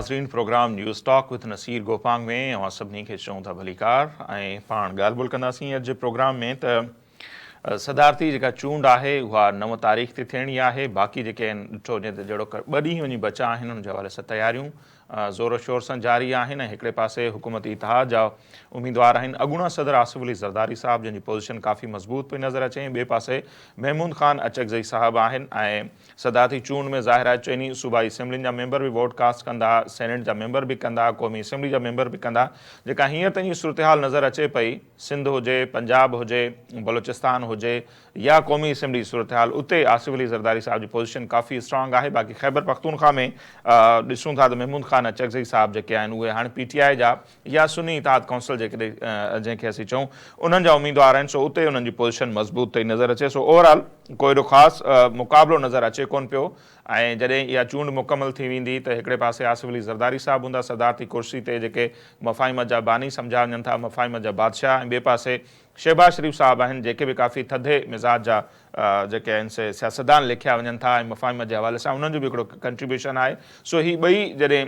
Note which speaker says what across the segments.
Speaker 1: नाज़रीन programme news talk with Naseer Gopang में अवां सभिनी खे चऊं था भलीकार ऐं पाण ॻाल्हि ॿोल कंदासीं अॼु जे प्रोग्राम में त सदारती जेका चूंड आहे उहा 9 तारीख़ ते थियणी आहे। बाक़ी जेके आहिनि ॾिठो वञे त जहिड़ो 2 ॾींहं वञी बचा आहिनि उन जे हवाले सां तयारियूं ज़ोर शोर सां जारी आहिनि ऐं हिकिड़े पासे हुकूमती इतिहाद जा उम्मीदवार आहिनि अॻूणा सदर आसिफ अली ज़रदारी साहब जंहिंजी पोज़ीशन काफ़ी मज़बूत पई नज़र अचे। ॿिए पासे महमूद ख़ान अचकज़ई साहब आहिनि ऐं सदारती चूंड में ज़ाहिर आहे चइनी सूबाई असेंबलियुनि जा मेंबर बि वोट कास्ट कंदा, सेनेट जा मेंबर बि कंदा, क़ौमी असेंबली जा मेंबर बि कंदा। जेका हींअर ताईं सूरत हाल नज़र अचे पई सिंध हुजे, पंजाब हुजे, बलोचिस्तान हुजे या क़ौमी असेंबली सूरत हाल, उते आसिफ अली ज़रदारी साहब जी पोज़ीशन काफ़ी स्ट्रॉन्ग आहे। बाक़ी ख़ैबर पख्तूनख्वा में ॾिसूं था त महमूद ख़ान अचकज़ई साहब जेके आहिनि उहे हाणे PTI जा या सुन्नी इतिहाद काउंसिल जंहिंखे असीं चऊं उन्हनि जा उम्मीदवार आहिनि। सो उते उन्हनि जी पोज़ीशन मज़बूत थी नज़र अचे। सो ओवरऑल कोई एॾो ख़ासि मुक़ाबिलो नज़र अचे कोन पियो ऐं जॾहिं इहा चूंड मुकमल थी वेंदी त हिकिड़े पासे आसिफ अली ज़रदारी साहब हूंदा सदारती कुर्सी ते जेके मफ़ाहिम जा बानी सम्झा वञनि था, मफ़ाहिम जा बादशाह, ऐं ॿिए पासे शहबाज शरीफ़ साहब आहिनि जेके बि काफ़ी थधे मिज़ाज जा जेके आहिनि से सियासतदान लिखिया वञनि था ऐं मफ़ाहिम जे हवाले सां उन्हनि जो बि हिकिड़ो कंट्रीब्यूशन आहे। सो ही ॿई जॾहिं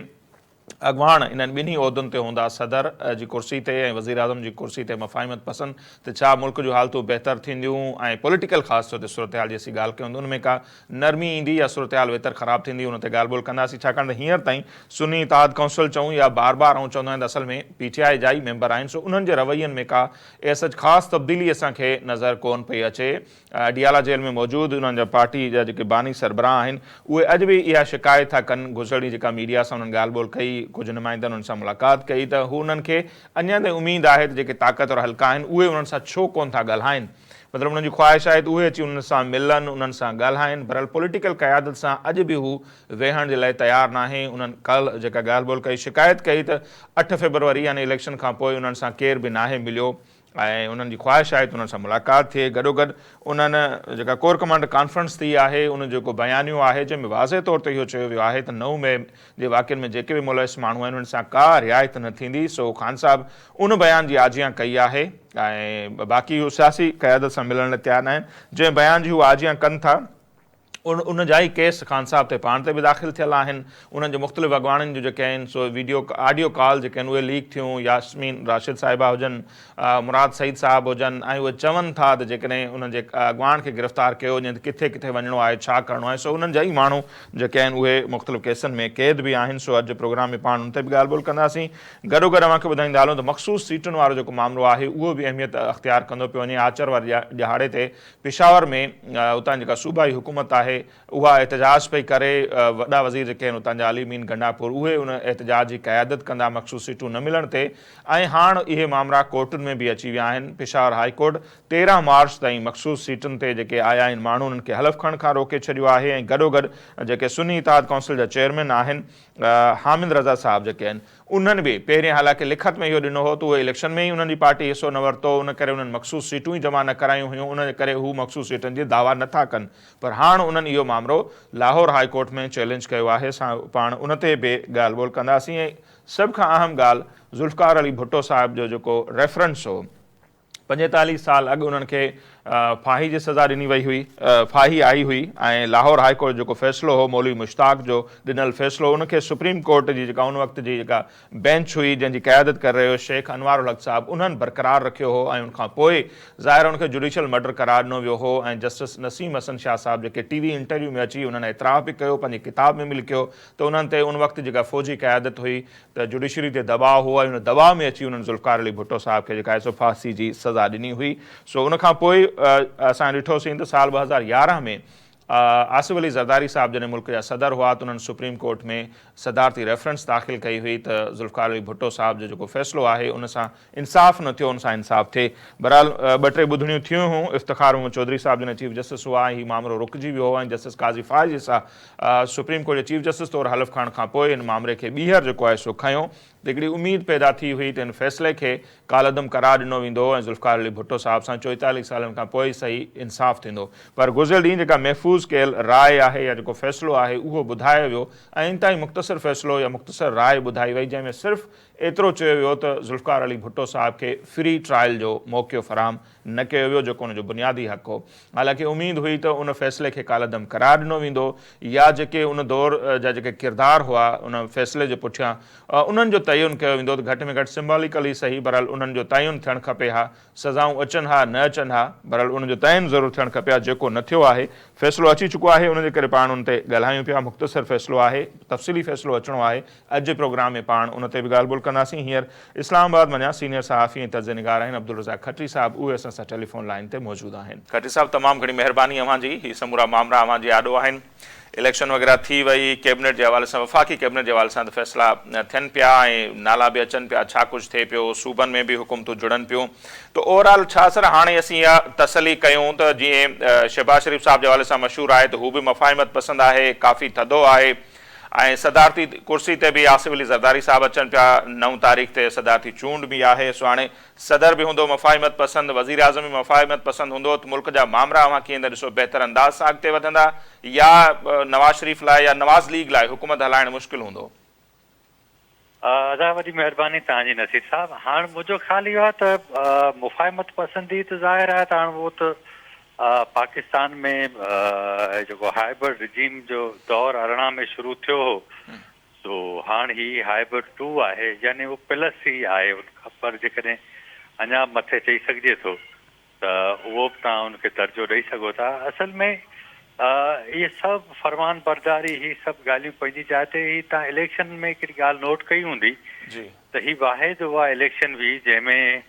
Speaker 1: अॻवान इन्हनि ॿिन्ही उहिदनि ते हूंदा, सदर जी कुर्सी ते ऐं वज़ीर आज़म जी कुर्सी ते मफ़ाहिमत पसंदि, त छा मुल्क जूं हालतूं बहितर थींदियूं ऐं पॉलिटिकल ख़ासि तौर ते सूरत हाल जी असीं ॻाल्हि कयूं त उन में का नरमी ईंदी या सूरत हाल बहितर ख़राबु थींदी, उन ते ॻाल्हि ॿोल कंदासीं। छाकाणि त हींअर ताईं सुन्नी इतिहाद काउंसिल चऊं या बार बार ऐं चवंदा आहिनि असल में PTI जा ई मेंबर आहिनि। सो उन्हनि जे रवैयनि में का सच ख़ासि तब्दीली असांखे नज़र कोन पई अचे। अडियाला जेल में मौजूदु उन्हनि जा पार्टी जा जेके बानी सरबराह आहिनि उहे अॼु बि इहा शिकायत था कनि। गुज़िरी जेका मीडिया सां उन्हनि ॻाल्हि ॿोल कई, कुझु नुमाइंदनि उन्हनि सां मुलाक़ात कई त हू उन्हनि खे अञा ताईं उमेदु आहे त जेके ताक़तवर हल्का आहिनि उहे उन्हनि सां छो कोन था ॻाल्हाइनि। मतिलबु उन्हनि जी ख़्वाहिश आहे त उहे अची उन्हनि सां मिलनि, उन्हनि सां ॻाल्हाइनि। बहरहाल पॉलिटिकल क़यादत सां अॼु बि हू वेहण जे लाइ तयारु न आहे। उन्हनि कल्ह जेका ॻाल्हि ॿोल कई, शिकायत कई त 8 फ़रवरी यानी इलेक्शन खां पोइ उन्हनि सां केरु बि नाहे मिलियो ऐं उन्हनि जी ख़्वाहिश आहे त उन्हनि सां मुलाक़ात थिए। गॾोगॾु उन्हनि जेका कोर कमांडर कॉन्फ्रेंस थी आहे उन जेको बयानियो आहे जंहिंमें वाज़े तौर ते इहो चयो वियो आहे त 9 मई जे वाक़िअनि में जेके बि मुलविस माण्हू आहिनि उन्हनि सां का रिआयत न थींदी। सो ख़ान साहब उन बयान जी आजियां कई आहे ऐं बाक़ी हू सियासी क़यादत सां मिलण लाइ तयारु न आहिनि। जंहिं बयान जी हू आजियां कनि था उन जा ई केस ख़ान साहब ते पाण ते बि दाख़िल थियल आहिनि। उन्हनि जो मुख़्तलिफ़ अॻवाननि जो जेके आहिनि सो ऑडियो कॉल जेके आहिनि उहे लीक थियूं। यास्मीन राशिद साहिबा हुजनि, मुराद सईद साहब हुजनि, ऐं उहे चवनि था त जेकॾहिं उन्हनि जे अॻवान खे गिरफ़्तार कयो वञे त किथे किथे वञिणो आहे, छा करिणो आहे। सो उन्हनि जा ई माण्हू जेके आहिनि उहे मुख़्तलिफ़ केसनि में क़ैद बि आहिनि। सो अॼु प्रोग्राम में पाण उन ते बि ॻाल्हि ॿोल कंदासीं। गॾोगॾु अव्हांखे ॿुधाईंदा हलूं त मख़सूस सीटुनि वारो जेको मामिलो आहे उहो बि अहमियत अख़्तियार कंदो पियो वञे। आचर वारे ॾिहाड़े ते पेशावर में उतां जेका सूबाई हुकूमत आहे उहा एहतजाज पई करे। वॾा वज़ीर जेके आहिनि उतां जा अली मीन गंडापुर उहे उन एहतजाज जी क़यादत कंदा मख़सूस सीटूं न मिलण ते। ऐं हाणे इहे मामला कोर्टुनि में बि अची विया आहिनि। पेशावर हाई कोर्ट 13 मार्च ताईं मख़सूस सीटुनि ते जेके आया आहिनि माण्हू उन्हनि खे हलफ़ खणण खां रोके छॾियो आहे। ऐं गॾोगॾु जेके सुन्नी इतिहाद काउंसिल जा चेयरमैन आहिनि हामिद रज़ा साहब जेके आहिनि उन्हनि बि पहिरियों हालांकि लिखत में इहो ॾिनो हो त उहे इलेक्शन में ई उन्हनि जी पार्टी हिसो न वरितो, उन करे उन्हनि मख़सूस सीटूं ई जमा न करायूं हुयूं, उन करे हू मख़सूस सीटुनि जी दावा नथा कनि। पर हाणे उन्हनि इहो मामिलो लाहौर हाई कोर्ट में चैलेंज कयो आहे। असां पाण उन ते बि ॻाल्हि ॿोल कंदासीं। ऐं सभ खां अहम ॻाल्हि ज़ुल्फ़िकार अली भुट्टो साहिब जो जेको रेफरेंस हो 45 साल अॻु उन्हनि खे फाही जी सज़ा ॾिनी वई हुई, फाही आई हुई ऐं लाहौर हाई कोर्ट जेको फ़ैसिलो हो मौलवी मुश्ताक जो ॾिनल फ़ैसिलो उनखे सुप्रीम कोर्ट जी जेका उन वक़्त जी जेका बेंच हुई जंहिंजी क़यादत करे रहियो शेख अनवारुल हक़ साहब उन्हनि बरक़रार रखियो हो ऐं उनखां पोइ ज़ाहिर उनखे जुडिशल मर्डर करार ॾिनो वियो हो। ऐं जस्टिस नसीम हसन शाह साहब जेके TV इंटरव्यू में अची उन्हनि एतिराफ़ बि कयो, पंहिंजी किताब में बि लिखियो त उन्हनि ते उन वक़्तु जेका फ़ौजी क़यादत हुई त जुडिशरी ते दबाव हो ऐं उन दबाव में अची उन्हनि ज़ुल्फ़िकार अली भुट्टो साहब खे जेका आहे सो फांसी जी सज़ा ॾिनी हुई। सो उनखां पोइ असां ॾिठोसीं त साल 2011 में आसिफ अली ज़रदारी साहब जॾहिं मुल्क जा सदर हुआ त उन्हनि सुप्रीम कोर्ट में सदारती रेफरेंस दाख़िल कई हुई त ज़ुल्फ़िकार अली भुट्टो साहब जो जेको फ़ैसिलो आहे उन सां इंसाफ़ न थियो, उन सां इंसाफ़ थिए। बहरहाल 2-3 ॿुधणियूं थियूं हुयूं। इफ़्तिख़ार मोहम्मद चौधरी साहब जॾहिं चीफ जस्टिस हुआ हीउ मामिलो रुकिजी वियो हो ऐं जस्टिस काज़ी फ़ाइज़ सां सुप्रीम कोर्ट जे चीफ जस्टिस तौरु हलफ़ खणण खां पोइ इन मामले खे ॿीहर जेको आहे सो खयों। त हिकिड़ी उमेद पैदा थी हुई त इन फ़ैसिले खे कालअदम करार ॾिनो वेंदो ऐं ज़ुल्फ़िकार अली भुट्टो साहब सां 44 सालनि खां पोइ सही इंसाफ़ थींदो। पर गुज़िरियल ॾींहुं जेका महफ़ूज़ कयल राय आहे या जेको फ़ैसिलो आहे उहो ॿुधायो वियो ऐं इन ताईं मुख़्तसर फ़ैसिलो या मुख़्तसर राय ॿुधाई वई जंहिंमें सिर्फ़ु एतिरो चयो वियो त ज़ुल्फ़िकार अली भुट्टो साहब खे फ्री ट्रायल जो मौक़ो फ़राहम न कयो वियो जेको हुनजो बुनियादी हक़ हो। हालांकि उमेद हुई त उन फ़ैसिले खे कालदम करार ॾिनो वेंदो या जेके उन दौर जा जेके किरदार हुआ उन फ़ैसिले जे पुठियां उन्हनि जो तयन कयो वेंदो त घटि में घटि सिंबॉलिकली सही, बहरहाल उन्हनि जो तयन थियणु खपे हा, सज़ाऊं अचनि हा न अचनि हा, बहरहाल उन्हनि जो तयन ज़रूरु थियणु खपे हा, जेको न थियो आहे। फ़ैसिलो अची चुको आहे, उनजे करे पाण उन ते ॻाल्हायूं पिया। मुख़्तसर फ़ैसिलो आहे, तफ़सीली फ़ैसिलो अचिणो आहे। अॼु जे प्रोग्राम में पाण उन ते बि ॻाल्हि ॿोल कंदासीं। हींअर इस्लामाबाद वञा सीनियर सहाफ़ी ऐं तर्ज़ निगार आहिनि अब्दुल रज़ाक खत्री साहब, उहे असां सां टेलीफोन लाइन ते मौजूदु आहिनि। खत्री साहब, तमामु घणी महिरबानी अव्हां जी, ही समूरा मामला अव्हां जे आॾो आहिनि। इलेक्शन वग़ैरह थी वई, कैबिनेट जे हवाले सां, वफ़ाक़ी कैबिनेट जे हवाले सां त फ़ैसिला थियनि पिया ऐं नाला बि अचनि पिया, छा कुझु थिए पियो, सूबनि में बि हुकूमतूं जुड़नि पियूं। त ओवरऑल छा असर हाणे असीं इहा तसली कयूं त जीअं शहबाज़ शरीफ़ साहब जे हवाले सां मशहूरु आहे त हू बि मफ़ाहिमत पसंदि आहे, काफ़ी थधो आहे ऐं सदारती कुर्सी ते बि आसिफ अली ज़रदारी साहब अचनि पिया, 9 तारीख़ ते सदारती चूंड बि आहे। सो हाणे सदर बि हूंदो मफ़ाहिमत पसंदि, वज़ीर आज़म बि मफ़ाहिमत पसंदि हूंदो, त मुल्क जा मामला अव्हां कीअं था ॾिसो, बहितर अंदाज़ सां अॻिते वधंदा या नवाज़ शरीफ़ लाइ या नवाज़ लीग लाइ हुकूमत हलाइणु मुश्किल हूंदो?
Speaker 2: अदा वॾी महिरबानी तव्हांजी नसीर साहब। हाणे मुंहिंजो ख़्यालु इहो आहे त मुफ़ाहिमत पसंदी त ज़ाहिर आहे त हाणे उहो त पाकिस्तान में जेको हाइब्रिड रिजीम जो दौर 18 में शुरू थियो हो, सो हाणे ही हाइब्रिड 2 आहे, यानी उहो प्लस ई आहे। पर जेकॾहिं अञा मथे चई सघिजे थो त उहो बि तव्हां उनखे दर्जो ॾेई सघो था। असल में इहे सभु फरमान बरदारी, ही सभु ॻाल्हियूं पंहिंजी जाइ ते। ही तव्हां इलेक्शन में हिकिड़ी ॻाल्हि नोट कई हूंदी त ही वाहिद उहा इलेक्शन हुई जंहिंमें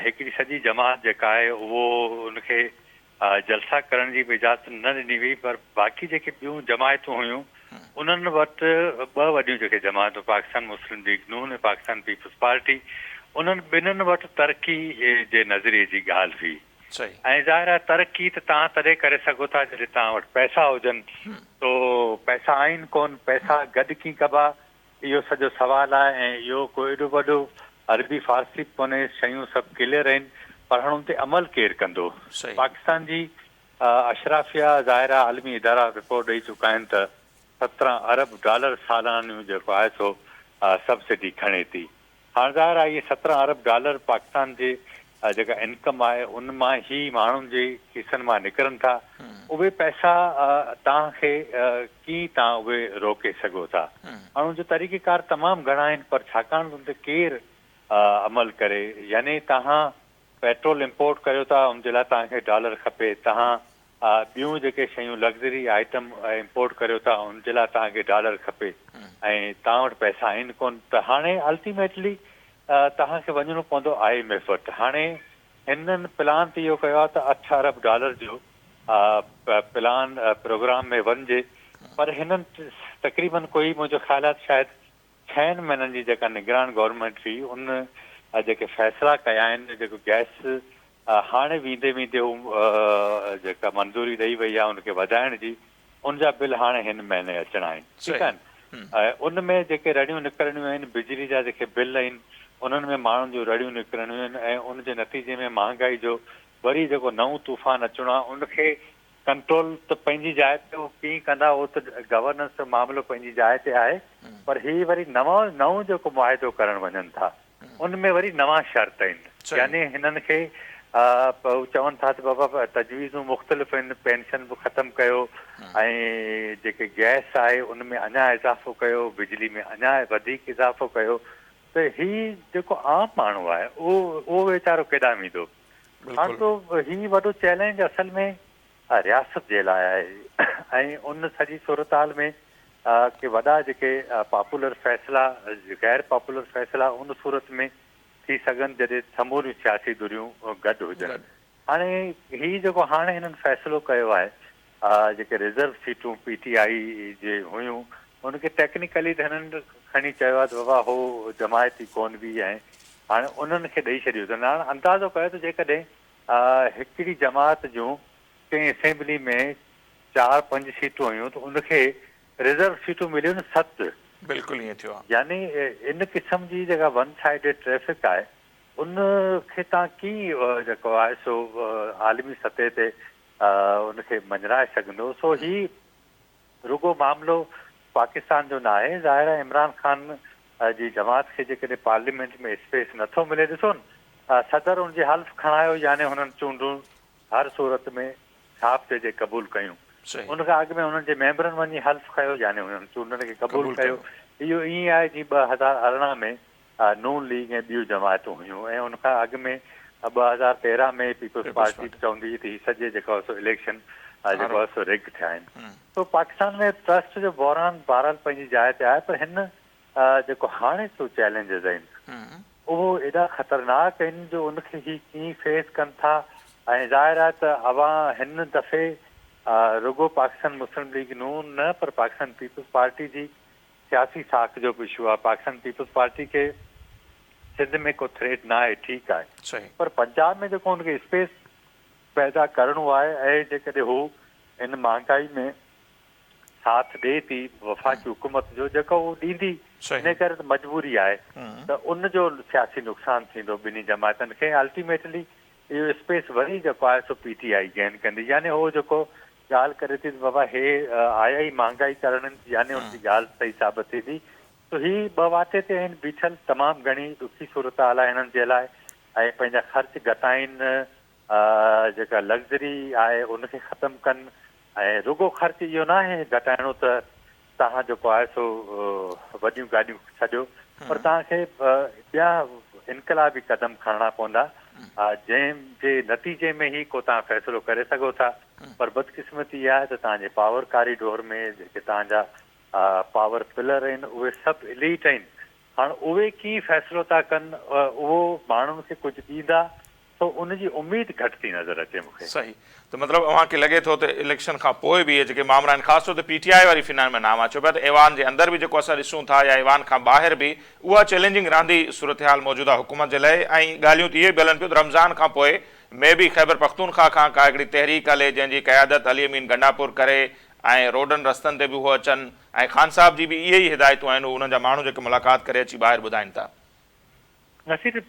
Speaker 2: हिकिड़ी सॼी जमात जेका आहे उहो उनखे जलसा करण जी बि इजाज़त न ॾिनी हुई, पर बाक़ी जेके ॿियूं जमायतूं हुयूं उन्हनि वटि 2 वॾियूं जेके जमातूं, पाकिस्तान मुस्लिम लीग नून ऐं पाकिस्तान पीपल्स पार्टी, उन्हनि ॿिन्हिनि वटि तरक़ी जे नज़रिए जी ॻाल्हि हुई। ऐं ज़ाहिर आहे तरक़ी त तव्हां तॾहिं करे सघो था जॾहिं तव्हां वटि पैसा हुजनि। तो पैसा आहिनि कोन, पैसा गॾु कीअं कबा, इहो सॼो सुवालु आहे। ऐं इहो कोई एॾो वॾो अरबी फारसी कोन्हे, शयूं सभु क्लियर आहिनि, पर हाणे हुन ते अमल केरु कंदो? पाकिस्तान जी अशराफिया ज़ाहिर आहे आलमी इदारा रिपोर्ट ॾेई चुका आहिनि त $17 अरब सालानो जेको आहे सो सब्सिडी खणे थी। हाणे ज़ाहिर आहे इहे $17 अरब पाकिस्तान जे जेका इनकम आहे उन मां ई माण्हुनि जे खीसनि मां निकिरनि था। उहे पैसा तव्हांखे कीअं तव्हां उहे रोके सघो था? हाणे उनजो तरीक़ेकार तमामु घणा आहिनि, पर छाकाणि उन ते केरु अमल करे? यानी तव्हां पेट्रोल इम्पोर्ट कयो था, उनजे लाइ तव्हांखे डॉलर खपे। तव्हां ॿियूं जेके शयूं लग्ज़री आइटम इम्पोर्ट करियो था, उनजे लाइ तव्हांखे डॉलर खपे ऐं तव्हां वटि पैसा आहिनि कोन। त हाणे अल्टीमेटली तव्हांखे वञिणो पवंदो IMF वटि। हाणे हिननि प्लान ते इहो कयो आहे त $8 अरब जो प्लान प्रोग्राम में वञिजे, पर हिननि तक़रीबन कोई मुंहिंजो ख़्याल आहे शायदि 6 महीननि जी जेका निगरान गवर्नमेंट हुई उन जेके फ़ैसिला कया आहिनि, जेको गैस हाणे वेंदे वेंदे जेका मंज़ूरी ॾेई वई आहे उनखे वधाइण जी, उनजा बिल हाणे हिन महीने अचणा आहिनि। ठीकु आहिनि। उन में जेके रड़ियूं निकिरणियूं आहिनि, बिजली जा जेके बिल आहिनि उन्हनि में माण्हुनि जूं रड़ियूं निकिरणियूं आहिनि ऐं उनजे नतीजे में महांगाई जो वरी जेको नओं तूफ़ान अचिणो आहे उनखे कंट्रोल त पंहिंजी जाइ ते उहो कीअं कंदा, उहो त गवर्नेंस जो मामिलो पंहिंजी जाइ ते आहे। पर ही वरी नओं जेको मुआइदो करणु वञनि था उनमें वरी नवां शर्त आहिनि। यानी हिननि खे चवनि था त बाबा तजवीज़ूं मुख़्तलिफ़ आहिनि, पेंशन बि ख़तमु कयो ऐं जेके गैस आहे उनमें अञा इज़ाफ़ो कयो, बिजली में अञा वधीक इज़ाफ़ो कयो। त ही जेको आम माण्हू आहे उहो वीचारो केॾांहुं वेंदो? हाणे तो ही वॾो चैलेंज असल में रियासत जे लाइ आहे। ऐं उन सॼी सूरत हाल में के वॾा जेके पॉपुलर फ़ैसिला, गैर पॉपुलर फ़ैसिला उन सूरत में थी सघनि जॾहिं समूरियूं सियासी दुरियूं गॾु हुजनि। हाणे ही जेको हाणे हिननि फ़ैसिलो कयो आहे, जेके रिज़र्व सीटूं PTI जे हुयूं उनखे टेक्निकली त हिननि खणी चयो आहे त बाबा हो जमायती कोन बि ऐं हाणे उन्हनि खे ॾेई छॾियो अथनि। हाणे अंदाज़ो कयो त जेकॾहिं हिकिड़ी जमात जूं कंहिं असेंबली में 4-5 सीटूं हुयूं त उनखे रिज़र्व सीटूं मिलियूं 7।
Speaker 1: बिल्कुलु ईअं थियो आहे।
Speaker 2: यानी इन क़िस्म जी जेका वन साइडेड ट्रैफ़िक आहे उनखे तव्हां कीअं जेको आहे सो आलमी सतह ते उनखे मंझराए सघंदो? सो ही रुगो मामिलो पाकिस्तान जो न आहे। ज़ाहिर आहे इमरान ख़ान जी जमात खे जेकॾहिं पार्लियामेंट में स्पेस नथो मिले, ॾिसो न सदर उनजी हल्फ़ खणायो यानी हुननि चूंडूं हर सूरत में छाप ते जे क़बूल कयूं उनखां अॻु में हुननि जे मेंबरनि वञी हल्फ़ कयो यानी हुननि चूंडनि खे क़बूल कयो इहो ईअं आहे जीअं 2018 में नून लीग ऐं ॿियूं जमायतूं हुयूं ऐं उनखां अॻु में 2013 में पीपल्स पार्टी चवंदी हुई त हीअ सॼे जेको आहे सो इलेक्शन जेको आहे सो रिग थिया आहिनि तो पाकिस्तान में ट्रस्ट जो बहरान बहरहाल पंहिंजी जाइ ते आहे पर हिन जेको हाणे सो चैलेंजिस आहिनि उहो एॾा ख़तरनाक आहिनि जो उनखे ही कीअं फेस कनि था ऐं ज़ाहिर आहे त अवां हिन दफ़े रुगो पाकिस्तान मुस्लिम लीग नून न पर पाकिस्तान पीपल्स पार्टी जी सियासी साख जो बि इशू आहे पाकिस्तान पीपल्स पार्टी खे सिंध में को थ्रेट न आहे ठीकु आहे पर पंजाब में जेको हुनखे स्पेस पैदा करिणो आहे ऐं जेकॾहिं हू हिन महांगाई में साथ ॾिए थी वफ़ाक़ी हुकूमत जो जेको उहो ॾींदी इन करे त मजबूरी आहे त उनजो सियासी नुक़सानु थींदो ॿिन्ही जमातनि खे अल्टीमेटली इहो स्पेस वरी जेको आहे सो PTI गेन कंदी यानी उहो जेको ॻाल्हि करे थी बाबा हे आया ई महांगाई करण यानी उनजी ॻाल्हि सही साबित थी थी त ही ॿ वाटे ते आहिनि बीठल तमामु घणी ॾुखी सूरत हाल आहे हिननि जे लाइ ऐं पंहिंजा ख़र्च घटाइनि जेका लग्ज़री आहे उनखे ख़तमु कनि ऐं रुगो ख़र्च इहो न आहे घटाइणो त तव्हां जेको आहे सो वॾियूं गाॾियूं छॾियो पर तव्हांखे ॿिया इनकलाबी क़दम खणणा पवंदा जंहिंजे नतीजे में ई को तव्हां फ़ैसिलो करे सघो था पर बदकिस्मती इहा आहे त तव्हांजे पावर कॉरिडोर में जेके तव्हांजा पावर पिलर आहिनि उहे सभु इलीट आहिनि हाणे उहे कीअं फ़ैसिलो था कनि उहो माण्हुनि खे कुझु ॾींदा तो उनजी उम्मीद घटि थी नज़र अचे मूंखे
Speaker 1: सही त मतिलबु अव्हांखे लॻे थो त इलेक्शन खां पोइ बि इहे जेके मामला आहिनि ख़ासि तौर ते PTI वारी फिनान में नाम अचो पिया त ऐवान जे अंदरि बि जेको असां ॾिसूं था या ऐवान खां ॿाहिरि बि उहा चैलेंजिंग रहंदी सूरत हाल मौजूदा हुकूमत जे लाइ ऐं ॻाल्हियूं त इहे बि हलनि पियूं त रमज़ान खां पोइ में बि ख़ैबर पख्तूनख्वा खां का हिकिड़ी तहरीक हले जंहिंजी क़यादत अली अमीन गंडापुर करे ऐं रोडनि रस्तनि ते बि उहे अचनि ऐं ख़ान साहब जी बि इहे ई हिदायतूं आहिनि उन्हनि जा माण्हू जेके मुलाक़ात करे अची ॿाहिरि ॿुधाइनि था
Speaker 2: नसीर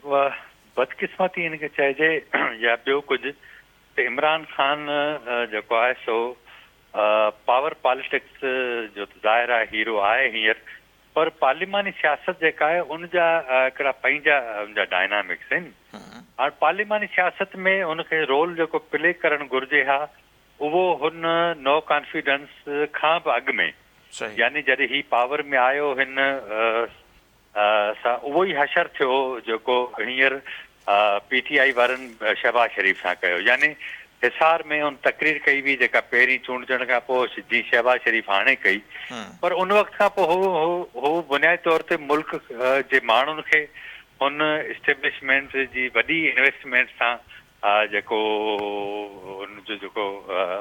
Speaker 2: बदकिस्मती हिनखे चइजे या ॿियो कुझु त इमरान ख़ान जेको आहे सो पावर पॉलिटिक्स जो त ज़ाहिर आहे हीरो आहे हींअर पर पार्लिमानी सियासत जेका आहे उनजा हिकिड़ा पंहिंजा उनजा डायनामिक्स आहिनि हाणे पार्लिमानी सियासत में उनखे रोल जेको प्ले करणु घुरिजे हा उहो हुन नो कॉन्फिडेंस खां बि अॻु में यानी जॾहिं ही पावर में आयो हिन सां उहो ई हशर थियो जेको हींअर PTI वारनि शहबाज शरीफ़ सां कयो यानी हिसार में हुन तकरीर कई हुई जेका पहिरीं चूंडजण खां पोइ जीअं शहबाज शरीफ़ हाणे कई पर उन वक़्त खां पोइ हू बुनियादी तौर ते मुल्क जे माण्हुनि खे हुन इस्टेब्लिशमेंट जी वॾी इन्वेस्टमेंट सां जेको हुनजो जेको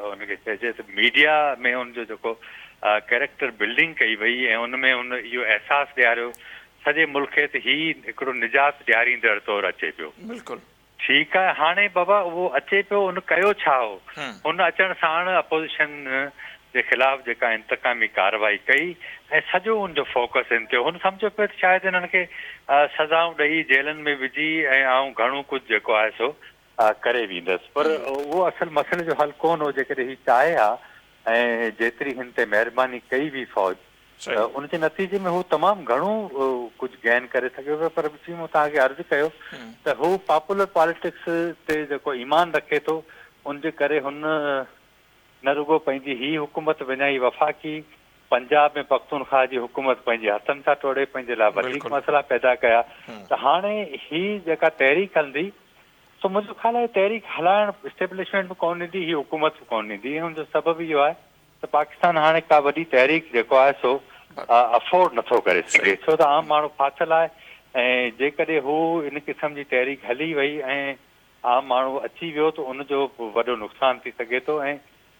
Speaker 2: हुनखे चइजे त मीडिया में हुनजो जेको कैरेक्टर बिल्डिंग कई वई ऐं हुन में हुन इहो अहसासु ॾियारियो सॼे मुल्क खे त हीउ हिकिड़ो निजात ॾियारींदड़ तौरु अचे पियो
Speaker 1: बिल्कुलु
Speaker 2: ठीकु आहे हाणे बाबा उहो अचे पियो उन कयो छा हो हुन अचण साण अपोज़िशन जे ख़िलाफ़ जेका इंतकामी कार्रवाई कई ऐं सॼो हुनजो फोकस इन थियो हुन सम्झो पियो त शायदि हिननि खे सज़ाऊं ॾेई जेलनि में विझी ऐं आऊं घणो कुझु जेको आहे सो करे वेंदसि पर उहो असल मसइले जो हल कोन हो जेकॾहिं हीउ चाहे हा ऐं जेतिरी हिन ते महिरबानी कई हुई फ़ौज उनजे नतीजे में हू तमामु घणो कुझु गेन करे सघियो पियो पर जीअं मूं तव्हांखे अर्ज़ु कयो त हू पॉपुलर पॉलिटिक्स ते जेको ईमान रखे थो उनजे करे हुन न रुगो पंहिंजी ही हुकूमत विञाई वफ़ाक़ी पंजाब में पख्तूनख्वा जी हुकूमत पंहिंजे हथनि सां टोड़े पंहिंजे लाइ वधीक मसइला पैदा कया त हाणे ही जेका तहरीक हलंदी सो मुंहिंजो ख़्यालु आहे तहरीक हलाइण इस्टेब्लिशमेंट बि कोन ॾींदी ही हुकूमत बि कोन ॾींदी हुनजो सबबु इहो आहे त पाकिस्तान हाणे का वॾी तहरीक जेको आहे सो अफोर्ड नथो करे सघे छो त आम माण्हू फाथल आहे ऐं जेकॾहिं हू इन क़िस्म जी तहरीक हली वई ऐं आम माण्हू अची वियो त उनजो वॾो नुक़सानु थी सघे थो ऐं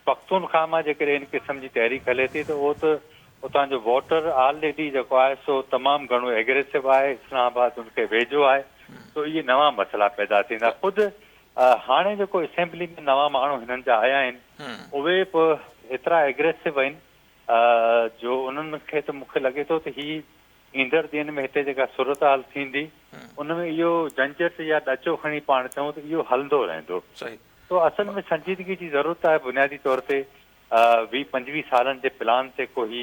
Speaker 2: पख्तूनख्वा मां जेकॾहिं इन क़िस्म जी तहरीक हले थी त उहो त उतां जो वोटर ऑलरेडी जेको आहे सो तमामु घणो एग्रेसिव आहे इस्लामाबाद उनखे वेझो आहे तो इहे नवां मसइला पैदा थींदा ख़ुदि हाणे जेको असेंबली में नवां माण्हू हिननि जा आया आहिनि उहे बि एतिरा एग्रेसिव आहिनि जो उन्हनि खे त मूंखे लॻे थो त ही ईंदड़ ॾींहंनि में हिते जेका सूरत हाल थींदी उन में इहो झंझट या ॾचो खणी पाण चऊं त इहो हलंदो रहंदो तो असल में संजीदगी जी ज़रूरत आहे बुनियादी तौर ते 20-25 सालनि जे प्लान ते को ही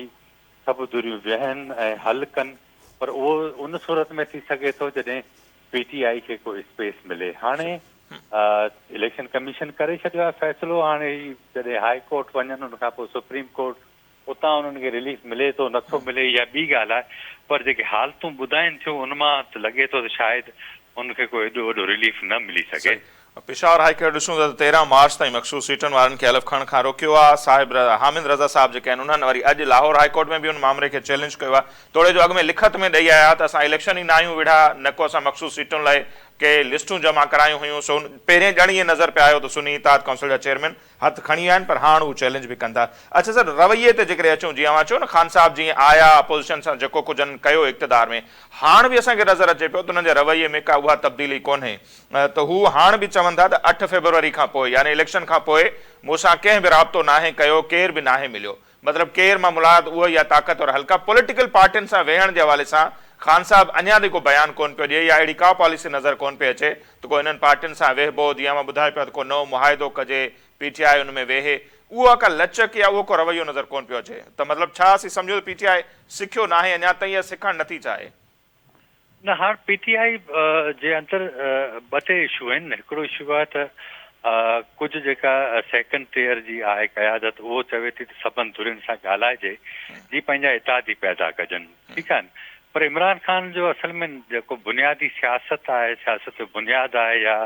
Speaker 2: सभु दुरियूं विहनि ऐं हल कनि पर उहो उन सूरत में थी सघे थो जॾहिं PTI खे को स्पेस मिले। हाणे इलेक्शन कमीशन करे छॾियो आहे फ़ैसिलो, हाणे ही जॾहिं हाई कोर्ट वञनि उन खां पोइ सुप्रीम कोर्ट, उतां उन्हनि खे रिलीफ मिले थो नथो मिले इहा ॿी ॻाल्हि आहे, पर जेके हालतूं ॿुधाइनि थियूं उन मां त लॻे थो त शायदि उनखे को एॾो वॾो रिलीफ न मिली सघे।
Speaker 1: पेशावर हाई कोर्ट ॾिसूं त 13 मार्च ताईं मखसूस सीटुनि वारनि खे हलफ़ खणण खां रोकियो आहे। साहिब हामिद रज़ा साहब जेके आहिनि उन्हनि वरी अॼु लाहौर हाई कोर्ट में बि उन मामले खे चैलेंज कयो आहे। थोरे जो अॻु में लिखत में ॾेई आया त असां इलेक्शन ई न आहियूं विढ़ा, न को असां मखसूस सीटुनि लाइ के लिस्टूं जमा करायूं हुयूं। सो पहिरें ॼण ईअं नज़र पिया आयो त सुन्नी इत्तेहाद काउंसिल जा चेयरमैन हथु खणी विया आहिनि, पर हाणे उहो चैलेंज बि कनि था। अच्छा सर, रवैये ते जेकॾहिं अचूं, जीअं मां चयो न ख़ान साहब जीअं आया अपोज़िशन सां जेको कुझु कयो इक़्तिदार में, हाणे बि असांखे नज़र अचे पियो त उन्हनि जे रवैये में का उहा तब्दीली कोन्हे। त हू हाणे बि चवनि था त 8 फरवरी खां पोइ यानी इलेक्शन खां पोइ मूंसां कंहिं बि राब्तो नाहे कयो, केर बि नाहे मिलियो। मतिलबु केर मां मुलाद उहो या ताक़त और हल्का पॉलिटिकल पार्टियुनि सां वेहण जे हवाले सां ख़ान साहब अञा ताईं को बयानु कोन पियो ॾिए या अहिड़ी का पॉलिसी नज़र कोन पई अचे त को हिननि पार्टियुनि सां वेहबो, जीअं मां ॿुधाए पियो त को नओं मुआहिदो कजे, PTI उन में वेहे, उहा का लचक या उहो को रवैयो नज़र कोन पियो अचे। त मतिलबु छा असीं सम्झो त PTI सिखियो नाहे अञा ताईं या सिखणु नथी चाहे?
Speaker 2: न, हाणे PTI जे अंदरि ॿ टे इशू आहिनि। हिकिड़ो इशू आहे त कुझु जेका सेकेंड टियर जी आहे क़यादत, उहो चवे थी त सभिनि धुरियुनि सां ॻाल्हाइजे जी पंहिंजा इत्तेहादी पैदा कजनि, ठीकु आहे न। पर इमरान ख़ान जो असल में जेको बुनियादी सियासत आहे, सियासत जो बुनियादु आहे या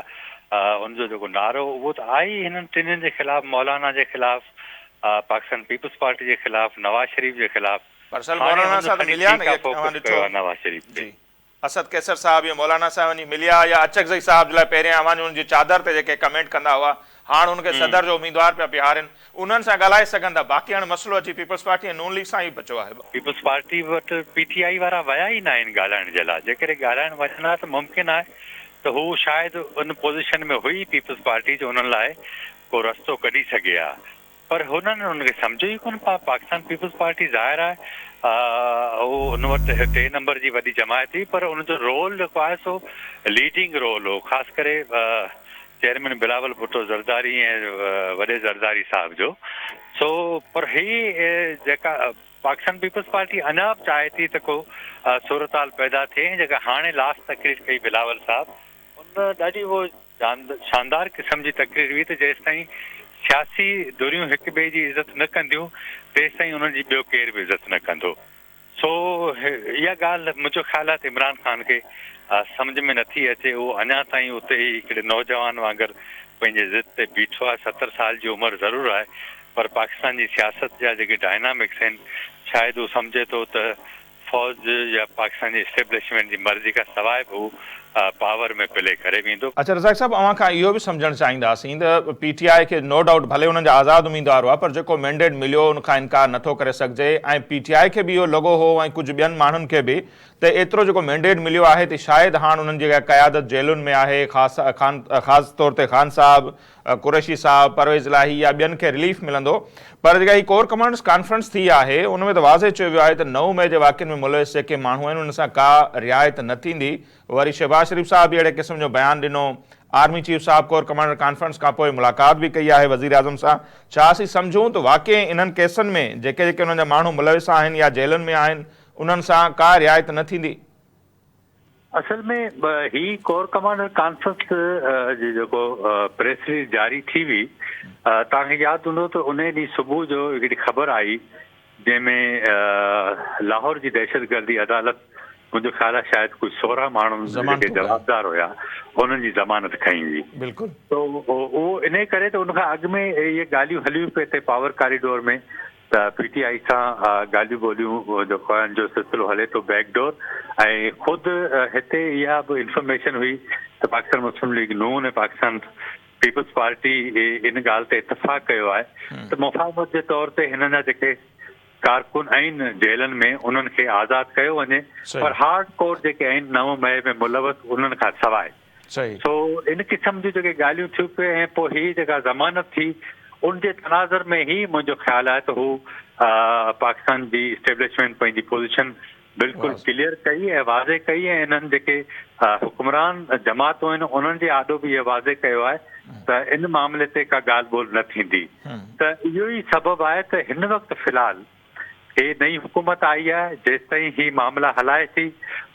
Speaker 2: उनजो जेको नारो, उहो त आहे ई हिननि टिनिनि जे ख़िलाफ़ु, मौलाना जे ख़िलाफ़ु, पाकिस्तान पीपुल्स पार्टी जे ख़िलाफ़ु, नवाज़ शरीफ़ जे ख़िलाफ़ु। नवाज़ शरीफ़ जी
Speaker 1: असद कैसर साहब या मौलाना साहब वञी मिलिया या अचकज़ई साहब जे लाइ पहिरियां अवां उनजी चादर ते जेके कमेंट कंदा हुआ, हाणे उनखे सदर जो उम्मीदवार पिया बीहारनि, उन्हनि सां ॻाल्हाए सघनि था। बाक़ी हाणे मसइलो अची पीपल्स पार्टी ऐं नून लीग सां ई बचियो आहे।
Speaker 2: पीपल्स पार्टी वटि PTI वारा विया ई न आहिनि ॻाल्हाइण जे लाइ। जेकॾहिं ॻाल्हाइण वञनि हा त मुमकिन आहे त हू शायदि उन पोज़ीशन में हुई पीपल्स पार्टी जो उन्हनि लाइ को रस्तो कढी सघे हा, पर हुननि उनखे सम्झो ई कोन। पाकिस्तान पीपल्स पार्टी ज़ाहिर आहे उहो उन वटि 3 नंबर जी वॾी जमायत हुई, पर उनजो रोल जेको आहे सो लीडिंग रोल हो, ख़ासि करे चेयरमैन बिलावल भुट्टो ज़रदारी ऐं वॾे ज़रदारी साहब जो। सो पर ही जेका पाकिस्तान पीपल्स पार्टी अञा बि चाहे थी त को सूरताल पैदा थिए, जेका हाणे लास्ट तकरीर कई बिलावल साहब, उन ॾाढी उहो शानदार क़िस्म जी तकरीर हुई त जेसि ताईं सियासी धुरियूं हिक ॿिए जी इज़त न कंदियूं तेसि ताईं उन्हनि जी ॿियो केर बि इज़त न कंदो। सो इहा ॻाल्हि मुंहिंजो ख़्यालु आहे त इमरान ख़ान खे सम्झ में नथी अचे। उहो अञा ताईं उते ई हिकिड़े नौजवान वांगुरु पंहिंजे ज़िद ते बीठो आहे। 70 साल जी उमिरि ज़रूरु आहे, पर पाकिस्तान जी सियासत जा जेके डायनामिक्स आहिनि, शायदि हू सम्झे थो त फ़ौज या पाकिस्तान जी इस्टेब्लिशमेंट जी मर्ज़ी खां सवाइ बि हू पावर में प्ले करे वेंदो।
Speaker 1: अच्छा रज़ाक साहब, अवां खां इहो बि सम्झणु चाहींदासीं त PTI खे नो डाउट भले हुननि जा आज़ादु उम्मीदवार हुआ, पर जेको मैंडेट मिलियो उनखां इनकार नथो करे सघिजे, ऐं PTI खे बि इहो लॻो हो ऐं कुझु ॿियनि माण्हुनि खे बि त एतिरो जेको मैंडेट मिलियो आहे त शायदि हाणे उन्हनि जी क़यादत जेलुनि में आहे, ख़ासि तौर ते ख़ान साहब, कुरैशी साहब, परवेज़ इलाही या ॿियनि खे रिलीफ मिलंदो। पर जेका ही कोर कमांडर्स कॉन्फ्रेंस थी आहे उन में त वाज़े चयो वियो आहे त 9 मई जे वाक़िअनि में मुलविस जेके माण्हू आहिनि उन सां का रिआयत न थींदी। वरी शहबाज शरीफ़ साहब बि अहिड़े क़िस्म जो बयानु ॾिनो। आर्मी चीफ साहब कोर कमांडर कॉन्फ्रेंस खां पोइ मुलाक़ात बि कई आहे वज़ीर आज़म सां। छा असीं सम्झूं त वाक़ई इन्हनि केसनि में जेके जेके उन्हनि जा माण्हू मुलविस आहिनि या जेलुनि में आहिनि उन्हनि सां का रिआयत न थींदी?
Speaker 2: असल में ही कोर कमांडर कॉन्फ्रेंस जी जेको प्रेस रिलीज जारी थी हुई, तव्हांखे यादि हूंदो त उन ॾींहुं सुबुह जो हिकिड़ी ख़बर आई जंहिंमें लाहौर जी दहशतगर्दी अदालत, मुंहिंजो ख़्यालु आहे शायदि कुझु 16 माण्हुनि जेके जवाबदार हुया हुननि जी ज़मानत खई हुई।
Speaker 1: बिल्कुलु।
Speaker 2: त उहो इन करे त उनखां अॻु में इहे ॻाल्हियूं हलियूं पिए हिते पावर कॉरिडोर में त PTI सां ॻाल्हियूं ॿोलियूं जेको आहे जो सिलसिलो हले थो बैकडोर, ऐं ख़ुदि हिते इहा बि इंफॉर्मेशन हुई त पाकिस्तान मुस्लिम लीग नून ऐं पाकिस्तान पीपल्स पार्टी इन ॻाल्हि ते इतफ़ाक़ कयो आहे त मुफ़ाहमत जे तौर ते हिननि जा जेके कारकुन आहिनि जेलनि में उन्हनि खे आज़ादु कयो वञे, पर हार्ड कोर जेके आहिनि 9 मई में मुलविस उन्हनि खां सवाइ। सो इन क़िस्म जूं जेके ॻाल्हियूं थियूं पिए ऐं पोइ हीअ जेका ज़मानत थी उनजे तनाज़ुर में ई मुंहिंजो ख़्यालु आहे त हू पाकिस्तान जी इस्टेब्लिशमेंट पंहिंजी पोज़ीशन बिल्कुलु क्लियर कई ऐं वाज़े कई, ऐं इन्हनि जेके हुकुमरान जमातूं आहिनि उन्हनि जे आॾो बि इहो वाज़े कयो आहे त इन मामले ते का ॻाल्हि ॿोल न थींदी। त इहो ई सबबु आहे त हिन वक़्तु फ़िलहालु हे नई हुकूमत आई आहे, जेसि ताईं ही मामला हलाए थी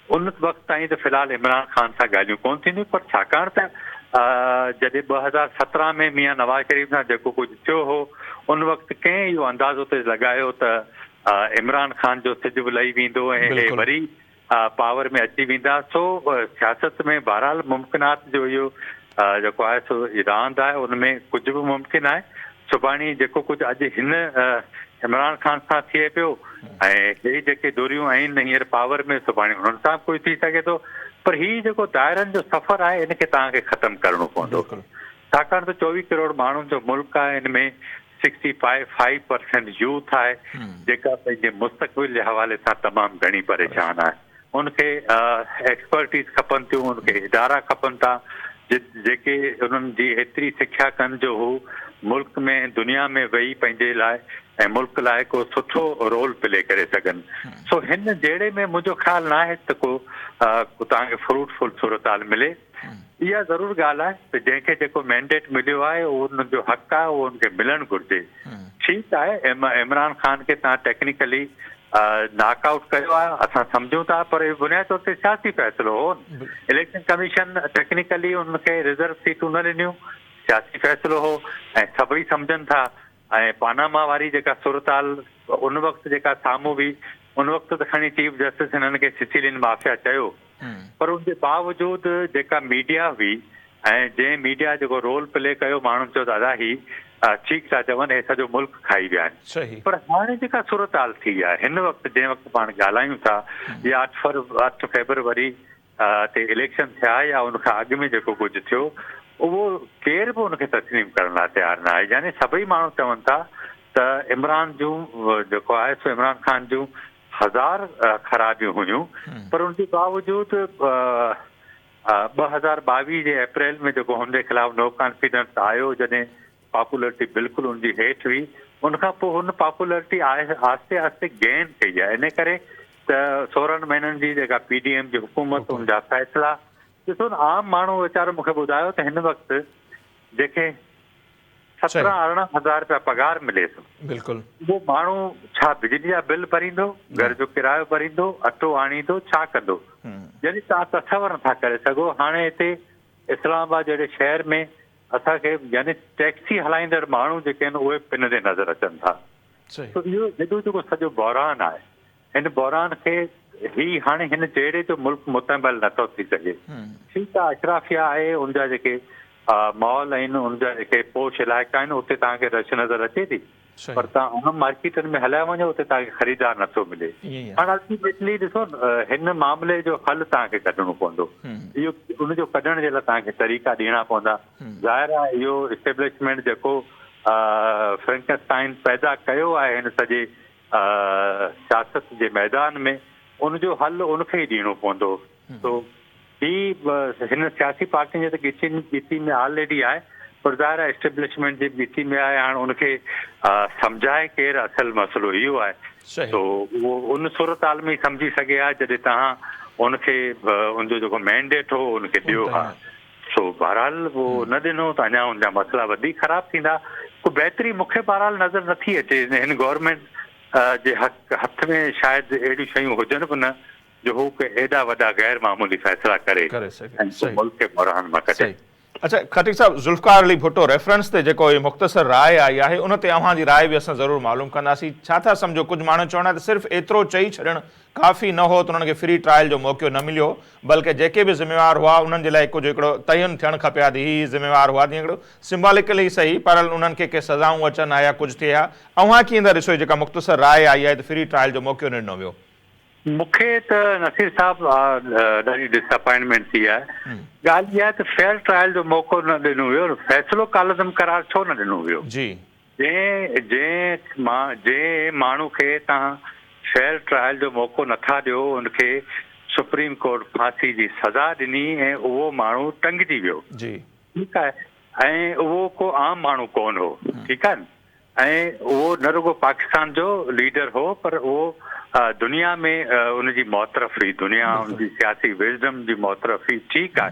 Speaker 2: उन वक़्तु ताईं त फ़िलहाल इमरान ख़ान सां ॻाल्हियूं कोन थींदियूं, पर छाकाणि त जॾहिं 2017 में मियां नवाज़ शरीफ़ सां जेको कुझु थियो हो, उन वक़्तु कंहिं इहो अंदाज़ो त लॻायो त इमरान ख़ान जो सिज बि लही वेंदो ऐं हे वरी पावर में अची वेंदा। सो सियासत में बहरहाल मुमकिनात जो इहो जेको आहे सो रांदि आहे, उनमें कुझु बि मुमकिन आहे। सुभाणे जेको कुझु अॼु हिन इमरान ख़ान सां थिए पियो ऐं हे जेके दूरियूं आहिनि हींअर पावर में, सुभाणे हुननि सां कुझु थी सघे थो। पर हीउ जेको दाइरनि जो सफ़र आहे इनखे तव्हांखे ख़तमु करणो पवंदो, छाकाणि त 24 करोड़ माण्हुनि जो मुल्क आहे। हिन में 65% यूथ आहे जेका पंहिंजे मुस्तक़बिल जे हवाले सां तमामु घणी परेशान आहे। उनखे एक्सपर्टीज़ खपनि थियूं, उनखे इदारा खपनि था जेके उन्हनि जी एतिरी सिख्या कनि जो हू मुल्क में दुनिया में वेही पंहिंजे लाइ ऐं मुल्क लाइ को सुठो रोल प्ले करे सघनि। सो हिन जहिड़े में मुंहिंजो ख़्यालु न आहे त को तव्हांखे फ्रूटफुल सूरताल मिले। इहा ज़रूरु ॻाल्हि आहे त जंहिंखे जेको मैंडेट मिलियो आहे उनजो हक़ आहे, उहो उनखे मिलणु घुरिजे। ठीकु आहे, इमरान ख़ान खे तव्हां टेक्निकली नॉकआउट कयो आहे, असां सम्झूं था, पर बुनियादी तौर ते सियासी फ़ैसिलो हो। इलेक्शन कमीशन टेक्निकली उनखे रिज़र्व सीटूं न ॾिनियूं, सियासी फ़ैसिलो हो ऐं सभई सम्झनि था। ऐं पानामा वारी जेका सूरताल उन वक़्तु जेका साम्हूं हुई, उन वक़्तु त खणी चीफ जस्टिस हिननि खे सिसिलियन माफ़िया चयो, पर उनजे बावजूदि जेका मीडिया हुई ऐं जंहिं मीडिया जेको रोल प्ले कयो, माण्हुनि चयो दादा ही ठीकु था चवनि, हे सॼो मुल्क खाई विया आहिनि। पर हाणे जेका सूरताल थी आहे हिन वक़्तु, जंहिं वक़्तु पाण ॻाल्हायूं था, या 8 फेबरवरी ते इलेक्शन थिया या उनखां अॻु में जेको कुझु थियो, उहो केर बि उनखे तस्लीम करण लाइ तयारु न आहे। यानी सभई माण्हू चवनि था त इमरान जूं जेको आहे सो इमरान ख़ान जूं 1000 ख़राबियूं हुयूं, पर उनजे बावजूदि 2022 जे अप्रैल में जेको हुनजे ख़िलाफ़ नो कॉन्फिडेंस आयो, जॾहिं पॉपुलरिटी बिल्कुलु उनजी हेठि हुई, उनखां पोइ हुन पॉपुलरिटी आहिस्ते आहिस्ते गेन कई आहे। इन करे त 16 महीननि जी जेका PDM जी हुकूमत, उनजा फ़ैसिला ॾिसो न, आम माण्हू वीचारो मूंखे ॿुधायो त हिन वक़्तु जेके 17-18 हज़ार रुपया पगार मिले थो, बिल्कुलु उहो माण्हू छा बिजली जा बिल भरींदो, घर जो किरायो भरींदो, अटो आणींदो, छा कंदो? यानी तव्हां तसवर नथा करे सघो। हाणे हिते इस्लामाबाद जहिड़े शहर में असांखे यानी टैक्सी हलाईंदड़ माण्हू जेके आहिनि उहे पिन ते नज़र अचनि था। इहो जेको सॼो बहरान आहे, हिन बहरान खे ही हाणे हिन जहिड़े जो मुल्क मुतमल नथो थी सघे। ठीकु आहे, अशराफिया आहे, उनजा जेके मॉल आहिनि, उनजा जेके पोश इलाइक़ा आहिनि, उते तव्हांखे रश नज़र अचे थी, पर तव्हां आम मार्केटनि में हलिया वञो, उते तव्हांखे ख़रीदार नथो मिले। हाणे अल्टीमेटली ॾिसो, हिन मामले जो हल तव्हांखे कढणो पवंदो। इहो उनजो कढण जे लाइ तव्हांखे तरीक़ा ॾियणा पवंदा। ज़ाहिर आहे इहो इस्टेब्लिशमेंट जेको फ्रैंकनस्टाइन पैदा कयो आहे हिन सॼे सियासत जे मैदान में, उनजो हल उनखे ई ॾियणो पवंदो। तो ही हिन सियासी पार्टियुनि जे त ॻिची में ऑलरेडी आहे, पर ज़ाहिर आहे इस्टेब्लिशमेंट जे ॻिची में आहे। हाणे उनखे सम्झाए केरु, असल मसइलो इहो आहे। तो उहो उन सूरताल में सम्झी सघे हा जॾहिं तव्हां उनखे उनजो जेको मैंडेट हो उनखे ॾियो हा। सो बहरहाल उहो न ॾिनो त अञा उनजा मसइला वधीक ख़राब थींदा। को बहितरी मूंखे बहरहाल नज़र नथी अचे हिन गवर्नमेंट जे हथ में। शायदि अहिड़ियूं शयूं हुजनि बि न जो हू के एॾा वॾा गैर मामूली फ़ैसिला करे मुल्क खे बहरान मां कढे।
Speaker 1: अच्छा खटीक साहब, ज़ुल्फ़िकार अली भुट्टो रेफरेंस ते जेको मुख़्तसर राय आई आहे, उन ते अव्हांजी राय बि असां ज़रूरु मालूम कंदासीं। छा था सम्झो? कुझु माण्हू चवणा त सिर्फ़ु एतिरो चई छॾणु काफ़ी न हो त उन्हनि खे फ्री ट्रायल जो मौक़ो न मिलियो, बल्कि जेके बि ज़िम्मेवार हुआ उन्हनि जे लाइ कुझु हिकिड़ो तयन थियणु खपे हा त ही ज़िम्मेवार हुआ, तीअं हिकिड़ो सिम्बॉलिकली सही, पर उन्हनि खे के सज़ाऊं अचनि हा या कुझु थिए हा। अव्हां कीअं था ॾिसो जेका मुख़्तसर राय आई आहे त फ्री ट्रायल जो मौक़ो न ॾिनो वियो?
Speaker 2: मूंखे त नसीर साहब ॾाढी डिसअपॉइंटमेंट थी आहे। ॻाल्हि इहा आहे त फेयर ट्रायल जो मौक़ो न ॾिनो वियो, फ़ैसिलो कालदम करार छो न ॾिनो वियो? जंहिं माण्हू खे तव्हां फेयर ट्रायल जो मौक़ो नथा ॾियो, उनखे सुप्रीम कोर्ट फांसी जी सज़ा ॾिनी ऐं उहो माण्हू टंगिजी वियो। ठीकु आहे, ऐं उहो को आम माण्हू कोन हो। ठीकु आहे न, ऐं उहो न रुगो पाकिस्तान जो लीडर हो, पर उहो दुनिया में उनजी मौतरफ़ हुई, दुनिया उनजी सियासी विज़डम जी मौतरफ़ हुई। ठीकु आहे,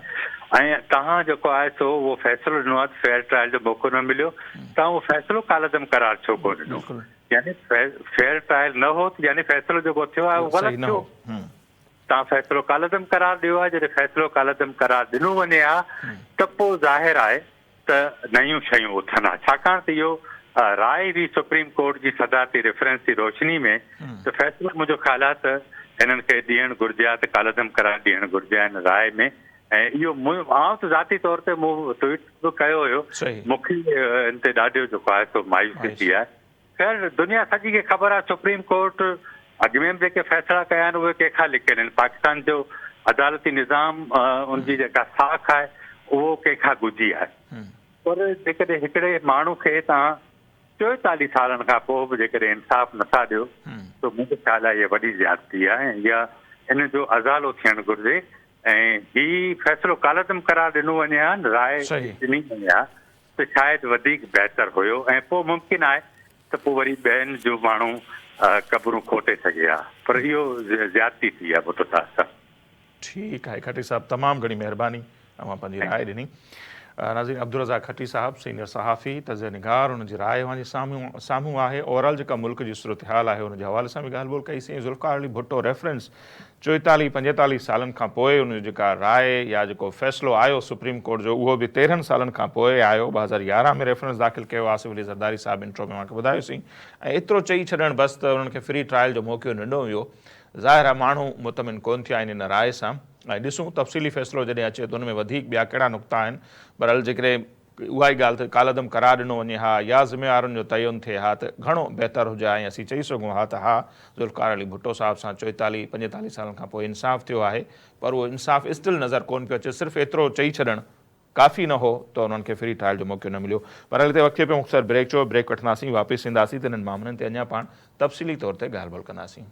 Speaker 2: ऐं तव्हां जेको आहे सो उहो फ़ैसिलो ॾिनो आहे, फेयर ट्रायल जो मौक़ो न मिलियो, तव्हां उहो फ़ैसिलो कालदम करार छो कोन ॾिनो? यानी फेयर ट्रायल न हो, यानी फ़ैसिलो जेको थियो आहे उहो ग़लति थियो। तव्हां फ़ैसिलो कालदम करार ॾियो आहे। जॾहिं फ़ैसिलो कालदम करार ॾिनो वञे हा त पोइ ज़ाहिर आहे त नयूं शयूं उथनि हा, छाकाणि त इहो राय बि सुप्रीम कोर्ट जी सदारती रेफरेंस जी रोशनी में त फ़ैसिलो मुंहिंजो ख़्यालु आहे त हिननि खे ॾियणु घुरिजे हा, त कालदम करार ॾियणु घुरिजे हा हिन राय में। ऐं इहो आउं त ज़ाती तौर ते मूं ट्वीट बि कयो हुयो, मूंखे हिन ते ॾाढो जेको आहे सो मायूसी थी आहे। ख़ैर दुनिया सॼी खे ख़बर आहे सुप्रीम कोर्ट अॻु में बि जेके फ़ैसिला कया आहिनि उहे कंहिंखां लिकियल आहिनि। पाकिस्तान जो अदालती निज़ाम उनजी जेका साख आहे उहो कंहिंखां गुझी आहे। पर जेकॾहिं हिकिड़े माण्हू खे तव्हां 44 सालनि खां पोइ बि जेकॾहिं इंसाफ़ नथा ॾियो त मुंहिंजो ख़्यालु आहे इहा वॾी ज़्यादती आहे ऐं इहा इन जो अज़ालो थियणु घुरिजे। ऐं हीउ फ़ैसिलो कालदम करार ॾिनो वञे हा, राय ॾिनी वञे हा त शायदि वधीक बहितर हुयो ऐं पोइ मुमकिन आहे त पोइ वरी ॿियनि जो माण्हू क़बरूं खोटे सघे हा, पर इहो ज़्यादती थी आहे मुतताज़ सां।
Speaker 1: ठीकु आहे खटी साहब, तमामु घणी महिरबानी, तव्हां पंहिंजी राय ॾिनी। नाज़रीन, अब्दुल रज़ाक खटी साहब सीनियर सहाफ़ी तज़ निगार, हुनजी राय अवांजे साम्हूं आहे। ओवरऑल जेका मुल्क जी सूरत हाल आहे हुनजे हवाले सां बि ॻाल्हि ॿोल कईसीं। ज़ुल्फ़िकार अली भुट्टो रेफरेंस 44-45 सालनि खां पोइ उनजी जेका राय या जेको फ़ैसिलो आयो सुप्रीम कोर्ट जो उहो बि 13 सालनि खां पोइ आयो। 2011 में रेफरेंस दाख़िल कयो। आसिफ अली ज़रदारी साहब इंट्रो में मूंखे ॿुधायोसीं ऐं एतिरो चई छॾणु बसि त उन्हनि खे फ्री ट्रायल जो मौक़ो ॾिनो वियो। ज़ाहिर आहे माण्हू मुतमिन कोन थिया आहिनि इन राय सां ऐं ॾिसूं तफ़सीली फ़ैसिलो जॾहिं अचे त उन में वधीक ॿिया कहिड़ा नुक़्ता आहिनि। बहरहाल जेकॾहिं उहा ई ॻाल्हि त कालदम करार ॾिनो वञे हा या ज़िम्मेवारनि जो तयन थिए हा त घणो बहितर हुजे हा ऐं असीं चई सघूं हा त हा ज़ुल्फ़िकार अली भुट्टो साहब सां 44-45 सालनि खां पोइ इंसाफ़ थियो आहे। पर उहो इंसाफ़ स्टिल नज़र कोन पियो अचे। सिर्फ़ु एतिरो चई छॾणु काफ़ी न हो त उन्हनि खे फ्री ट्रायल जो मौक़ो न मिलियो। पर हल हिते वक़्तु पियो मुख़्तसर ब्रेक जो ब्रेक वठंदासीं, वापसि ईंदासीं त हिननि मामलनि ते अञा पाण तफ़सीली तौर ते ॻाल्हि ॿोल कंदासीं।